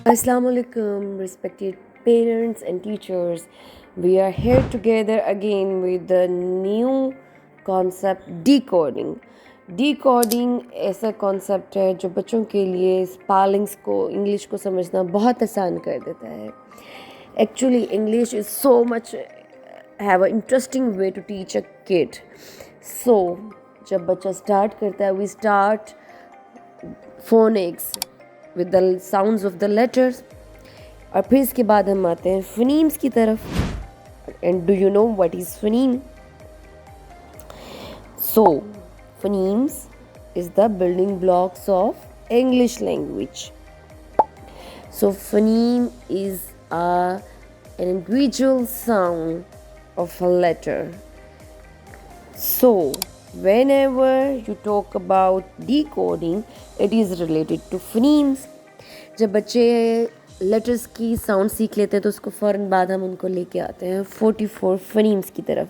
Assalamu alaikum, respected parents and teachers. We are here together again with the new concept decoding. Decoding ऐसा concept है जो बच्चों के लिए spellings को इंग्लिश को समझना बहुत आसान कर देता है. Actually, English is so much have an interesting way to teach a kid. So जब बच्चा start करता है, we start phonics with the sounds of the letters और फिर इसके बाद हम आते हैं phonemes की तरफ. And do you know what is phoneme? So phonemes is the building blocks of English language. So phoneme is an individual sound of a letter. So whenever you talk about decoding, it is related to phonemes. जब बच्चे letters की sound सीख लेते हैं तो उसको फ़ौरन बाद हम उनको लेके आते हैं 44 फोनीम्स की तरफ.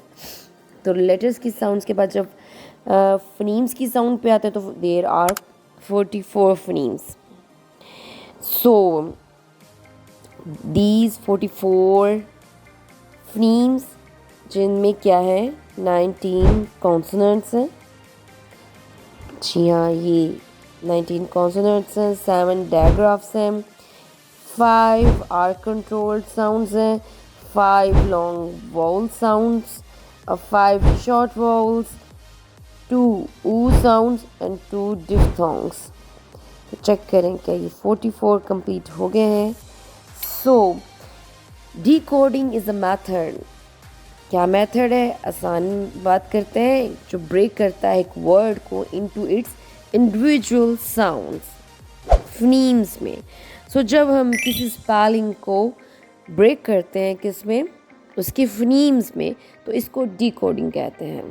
तो लेटर्स की साउंड्स के बाद जब फोनीम्स की साउंड पे आते हैं तो there are 44 phonemes. So these 44 phonemes जिनमें क्या है 19 कॉन्सोनेंट्स हैं. जी हाँ, ये 19 कॉन्सोनेंट्स हैं, 7 डायग्राफ्स हैं, 5 आर कंट्रोल्ड साउंड्स हैं, 5 long vowel sounds, 5 short vowels, 2 ऊ साउंड्स एंड 2 डिफ्थोंग्स. तो चेक करें क्या ये 44 कंप्लीट हो गए हैं. सो डिकोडिंग इज़ अ मेथड. क्या मेथड है? आसान बात करते हैं, जो ब्रेक करता है एक वर्ड को into its individual sounds phonemes में. सो जब हम किसी स्पेलिंग को ब्रेक करते हैं किसमें, उसके फोनीम्स में, तो इसको डिकोडिंग कहते हैं.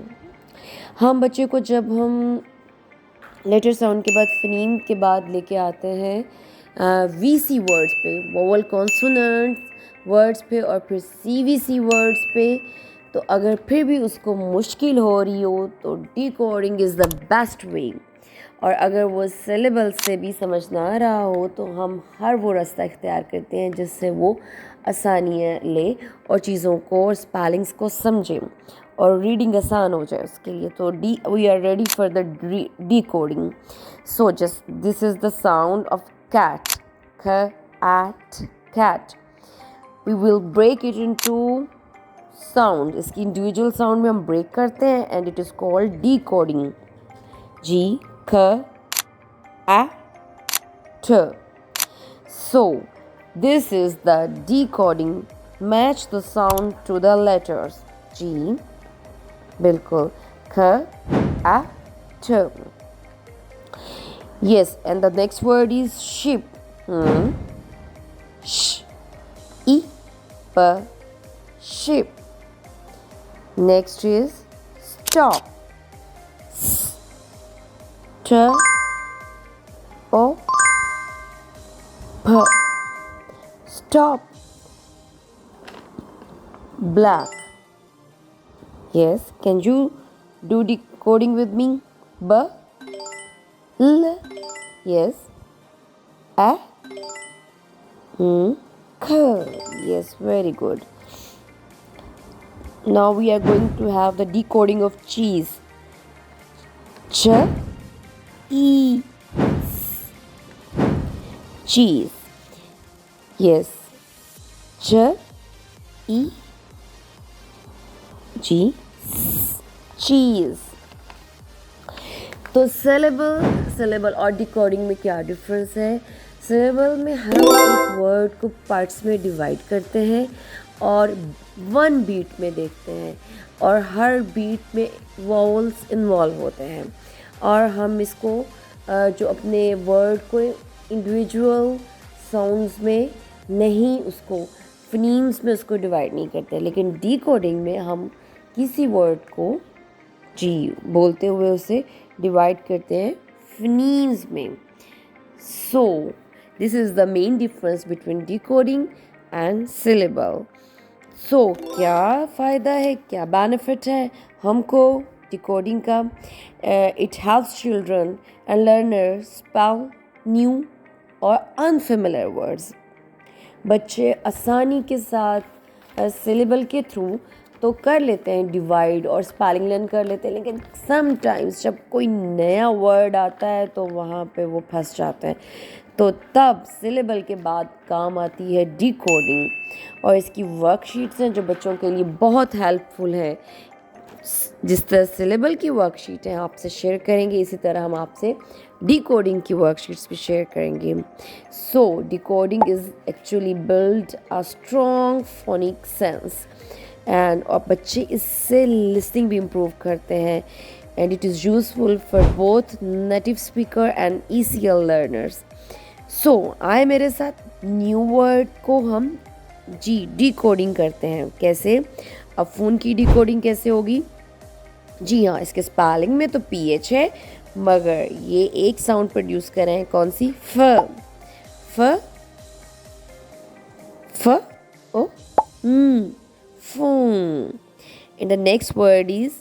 हम बच्चे को जब हम लेटर साउंड के बाद फोनीम के बाद लेके आते हैं वीसी वर्ड्स पे, वोवल कॉन्सोनेंट्स वर्ड्स पे और फिर सीवीसी वर्ड्स पे, तो अगर फिर भी उसको मुश्किल हो रही हो तो decoding is the best way. और अगर वो सिलेबल से भी समझ ना आ रहा हो तो हम हर वो रास्ता इख्तियार करते हैं जिससे वो आसानियाँ ले और चीज़ों को और स्पेलिंग्स को समझें और रीडिंग आसान हो जाए उसके लिए. तो we are ready for the decoding. So just this is the sound of cat. Cat. We will break it into sound. इसकी इंडिविजुअल साउंड में हम ब्रेक करते हैं and it is called decoding. जी ख a t. So this is the decoding. Match the sound to the letters. G बिल्कुल ख a t. Yes, and the next word is sheep. Sh I p sheep. Next is stop. T O P stop. Black. Yes, can you do decoding with me? B L. Yes. A K. Yes, very good. Now we are going to have the decoding of cheese. Ch E cheese. Yes. Ch E G cheese. तो syllable और decoding में क्या difference है? Syllable में हम एक word को parts में डिवाइड करते हैं और 1 बीट में देखते हैं और हर बीट में वॉवल्स इन्वॉल्व होते हैं और हम इसको जो अपने वर्ड को इंडिविजुअल साउंड्स में नहीं, उसको फोनीम्स में उसको डिवाइड नहीं करते. लेकिन डिकोडिंग में हम किसी वर्ड को जी बोलते हुए उसे डिवाइड करते हैं फोनीम्स में. So this is the main difference between decoding and syllable. So क्या फ़ायदा है, क्या बेनिफिट है हमको decoding का? It helps children and learners spell new or unfamiliar words. बच्चे आसानी के साथ सिलेबल के थ्रू तो कर लेते हैं डिवाइड और स्पेलिंग लर्न कर लेते हैं, लेकिन समटाइम्स जब कोई नया वर्ड आता है तो वहाँ पे वो फंस जाते हैं। तो तब सिलेबल के बाद काम आती है डिकोडिंग, और इसकी वर्कशीट्स हैं जो बच्चों के लिए बहुत हेल्पफुल हैं। जिस तरह सिलेबल की वर्कशीट है आपसे शेयर करेंगे, इसी तरह हम आपसे डिकोडिंग की वर्कशीट्स भी शेयर करेंगे। So decoding is actually build a strong phonic sense and और बच्चे इससे लिसनिंग भी इम्प्रूव करते हैं, and it is useful for both native speaker and ECL learners. So आए मेरे साथ, न्यू वर्ड को हम डिकोडिंग करते हैं। कैसे? अब फ़ोन की डिकोडिंग कैसे होगी? जी हाँ, इसके स्पेलिंग में तो PH है, मगर ये एक साउंड प्रोड्यूस कर रहे हैं, कौन सी? फ फ ओ phone. And the next word is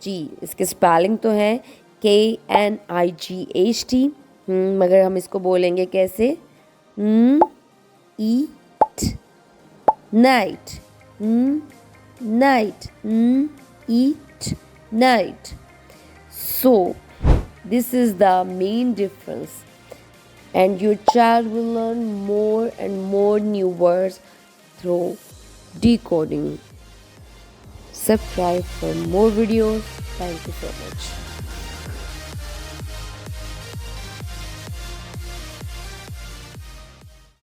जी, इसके स्पेलिंग तो है KNIGHT, मगर हम इसको बोलेंगे कैसे? Eat night, night, eat night. So this is the main difference, and your child will learn more and more new words through decoding. Subscribe for more videos. Thank you so much.